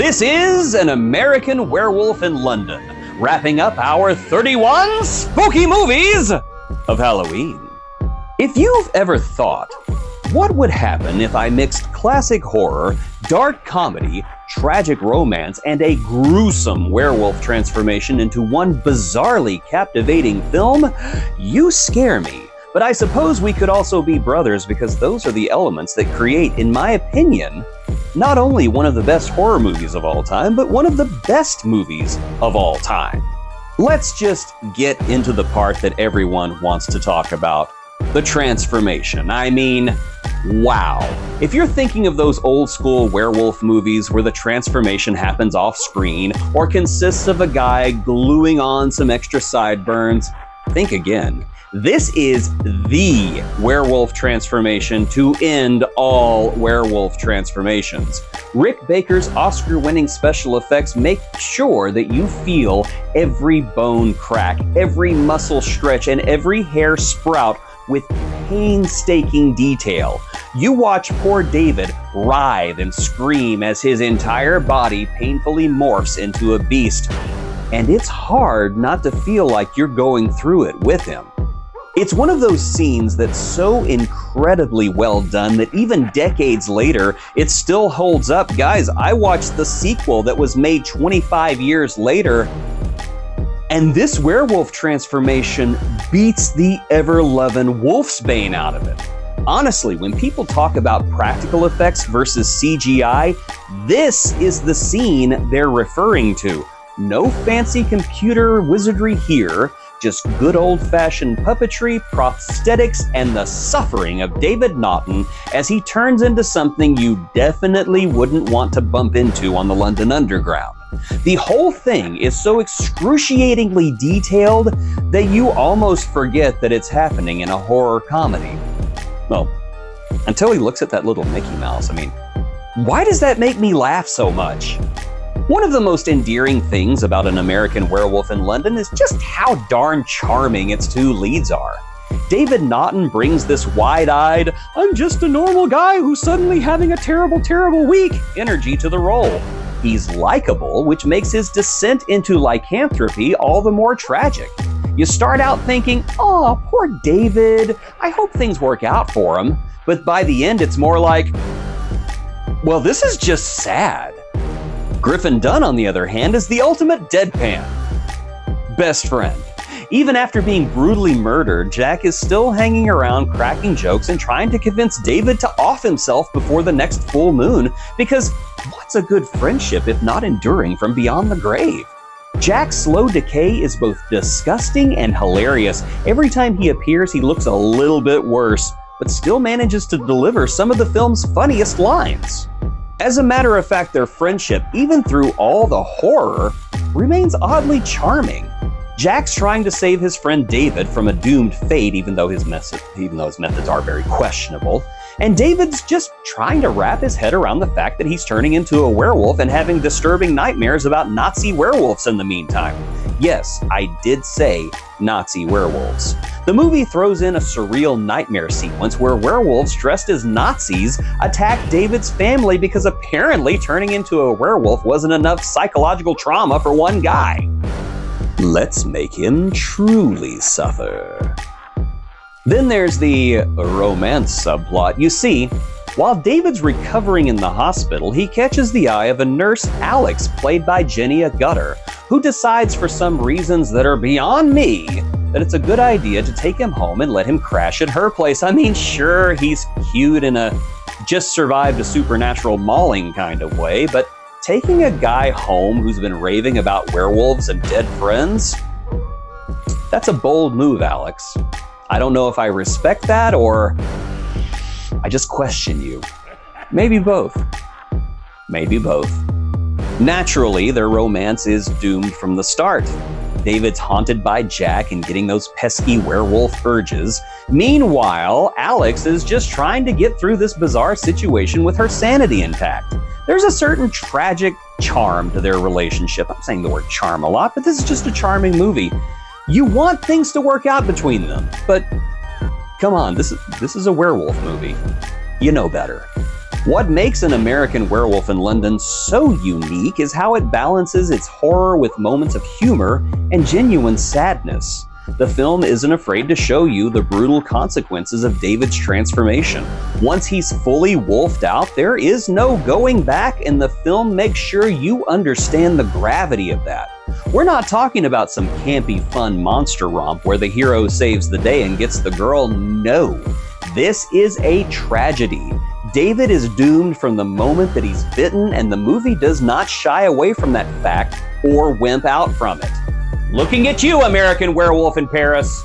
This is An American Werewolf in London, wrapping up our 31 spooky movies of Halloween. If you've ever thought, what would happen if I mixed classic horror, dark comedy, tragic romance, and a gruesome werewolf transformation into one bizarrely captivating film? You scare me. But I suppose we could also be brothers because those are the elements that create, in my opinion, not only one of the best horror movies of all time, but one of the best movies of all time. Let's just get into the part that everyone wants to talk about, the transformation. I mean, wow. If you're thinking of those old school werewolf movies where the transformation happens off screen or consists of a guy gluing on some extra sideburns, think again. This is the werewolf transformation to end all werewolf transformations. Rick Baker's Oscar-winning special effects make sure that you feel every bone crack, every muscle stretch, and every hair sprout with painstaking detail. You watch poor David writhe and scream as his entire body painfully morphs into a beast, and it's hard not to feel like you're going through it with him. It's one of those scenes that's so incredibly well done that even decades later, it still holds up. Guys, I watched the sequel that was made 25 years later, and this werewolf transformation beats the ever-loving Wolfsbane out of it. Honestly, when people talk about practical effects versus CGI, this is the scene they're referring to. No fancy computer wizardry here. Just good old-fashioned puppetry, prosthetics, and the suffering of David Naughton as he turns into something you definitely wouldn't want to bump into on the London Underground. The whole thing is so excruciatingly detailed that you almost forget that it's happening in a horror comedy. Well, until he looks at that little Mickey Mouse. I mean, why does that make me laugh so much? One of the most endearing things about An American Werewolf in London is just how darn charming its two leads are. David Naughton brings this wide-eyed, I'm just a normal guy who's suddenly having a terrible, terrible week energy to the role. He's likable, which makes his descent into lycanthropy all the more tragic. You start out thinking, oh, poor David, I hope things work out for him. But by the end, it's more like, well, this is just sad. Griffin Dunne, on the other hand, is the ultimate deadpan best friend. Even after being brutally murdered, Jack is still hanging around cracking jokes and trying to convince David to off himself before the next full moon, because what's a good friendship if not enduring from beyond the grave? Jack's slow decay is both disgusting and hilarious. Every time he appears, he looks a little bit worse, but still manages to deliver some of the film's funniest lines. As a matter of fact, their friendship, even through all the horror, remains oddly charming. Jack's trying to save his friend David from a doomed fate, even though his methods are very questionable. And David's just trying to wrap his head around the fact that he's turning into a werewolf and having disturbing nightmares about Nazi werewolves in the meantime. Yes, I did say Nazi werewolves. The movie throws in a surreal nightmare sequence where werewolves dressed as Nazis attack David's family because apparently turning into a werewolf wasn't enough psychological trauma for one guy. Let's make him truly suffer. Then there's the romance subplot. You see, while David's recovering in the hospital, he catches the eye of a nurse, Alex, played by Jenny Gutter, who decides for some reasons that are beyond me that it's a good idea to take him home and let him crash at her place. I mean, sure, he's cute in a just survived a supernatural mauling kind of way, but taking a guy home who's been raving about werewolves and dead friends? That's a bold move, Alex. I don't know if I respect that or I just question you. Maybe both. Maybe both. Naturally, their romance is doomed from the start. David's haunted by Jack and getting those pesky werewolf urges. Meanwhile, Alex is just trying to get through this bizarre situation with her sanity intact. There's a certain tragic charm to their relationship. I'm saying the word charm a lot, but this is just a charming movie. You want things to work out between them, but come on, this is a werewolf movie. You know better. What makes An American Werewolf in London so unique is how it balances its horror with moments of humor and genuine sadness. The film isn't afraid to show you the brutal consequences of David's transformation. Once he's fully wolfed out, there is no going back, and the film makes sure you understand the gravity of that. We're not talking about some campy, fun monster romp where the hero saves the day and gets the girl. No, this is a tragedy. David is doomed from the moment that he's bitten, and the movie does not shy away from that fact or wimp out from it. Looking at you, American Werewolf in Paris.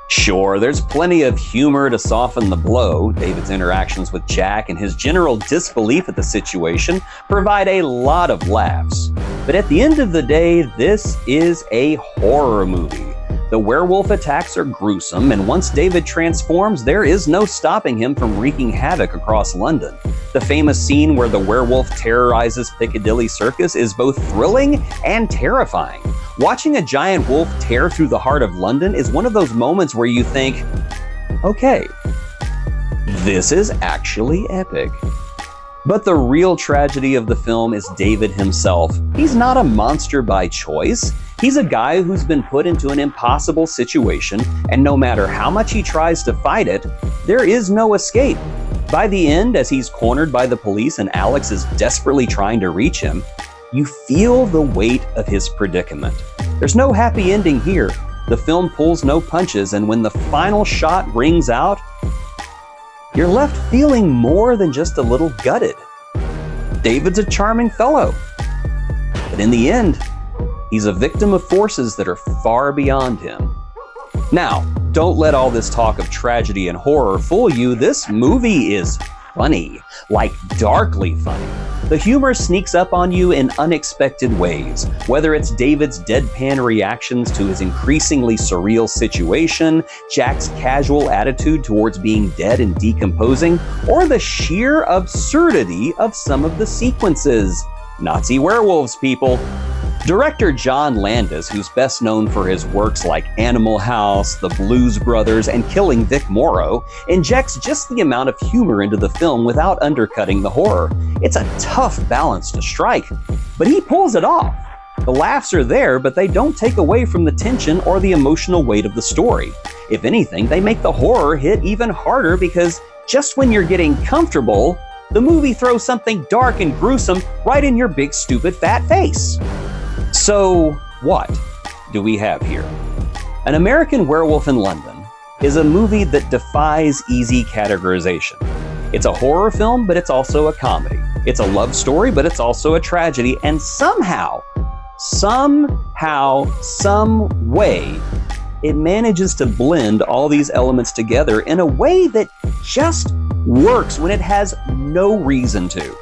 Sure, there's plenty of humor to soften the blow. David's interactions with Jack and his general disbelief at the situation provide a lot of laughs. But at the end of the day, this is a horror movie. The werewolf attacks are gruesome, and once David transforms, there is no stopping him from wreaking havoc across London. The famous scene where the werewolf terrorizes Piccadilly Circus is both thrilling and terrifying. Watching a giant wolf tear through the heart of London is one of those moments where you think, okay, this is actually epic. But the real tragedy of the film is David himself. He's not a monster by choice. He's a guy who's been put into an impossible situation, and no matter how much he tries to fight it, there is no escape. By the end, as he's cornered by the police and Alex is desperately trying to reach him, you feel the weight of his predicament. There's no happy ending here. The film pulls no punches, and when the final shot rings out, you're left feeling more than just a little gutted. David's a charming fellow, but in the end, he's a victim of forces that are far beyond him. Now, don't let all this talk of tragedy and horror fool you. This movie is funny, like darkly funny. The humor sneaks up on you in unexpected ways, whether it's David's deadpan reactions to his increasingly surreal situation, Jack's casual attitude towards being dead and decomposing, or the sheer absurdity of some of the sequences. Nazi werewolves, people. Director John Landis, who's best known for his works like Animal House, The Blues Brothers, and Killing Vic Morrow, injects just the amount of humor into the film without undercutting the horror. It's a tough balance to strike, but he pulls it off. The laughs are there, but they don't take away from the tension or the emotional weight of the story. If anything, they make the horror hit even harder because just when you're getting comfortable, the movie throws something dark and gruesome right in your big stupid fat face. So, what do we have here? An American Werewolf in London is a movie that defies easy categorization. It's a horror film, but it's also a comedy. It's a love story, but it's also a tragedy. And somehow, some way, it manages to blend all these elements together in a way that just works when it has no reason to.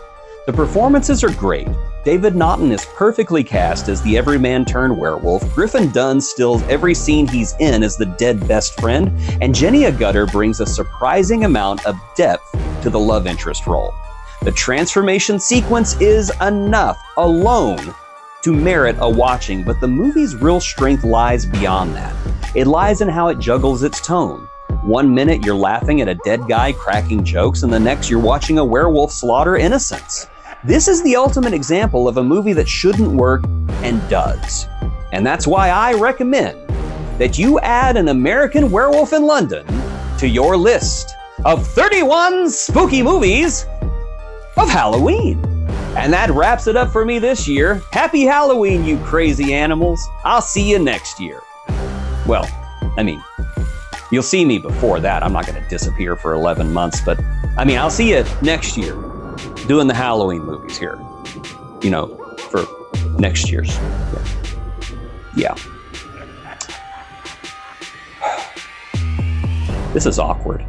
The performances are great. David Naughton is perfectly cast as the everyman turned werewolf. Griffin Dunn stills every scene he's in as the dead best friend, and Jenny Agutter brings a surprising amount of depth to the love interest role. The transformation sequence is enough alone to merit a watching, but the movie's real strength lies beyond that. It lies in how it juggles its tone. One minute you're laughing at a dead guy cracking jokes, and the next you're watching a werewolf slaughter innocents. This is the ultimate example of a movie that shouldn't work and does. And that's why I recommend that you add An American Werewolf in London to your list of 31 spooky movies of Halloween. And that wraps it up for me this year. Happy Halloween, you crazy animals. I'll see you next year. Well, I mean, you'll see me before that. I'm not going to disappear for 11 months, but I'll see you next year doing the Halloween movies here, for next year's. Yeah. This is awkward.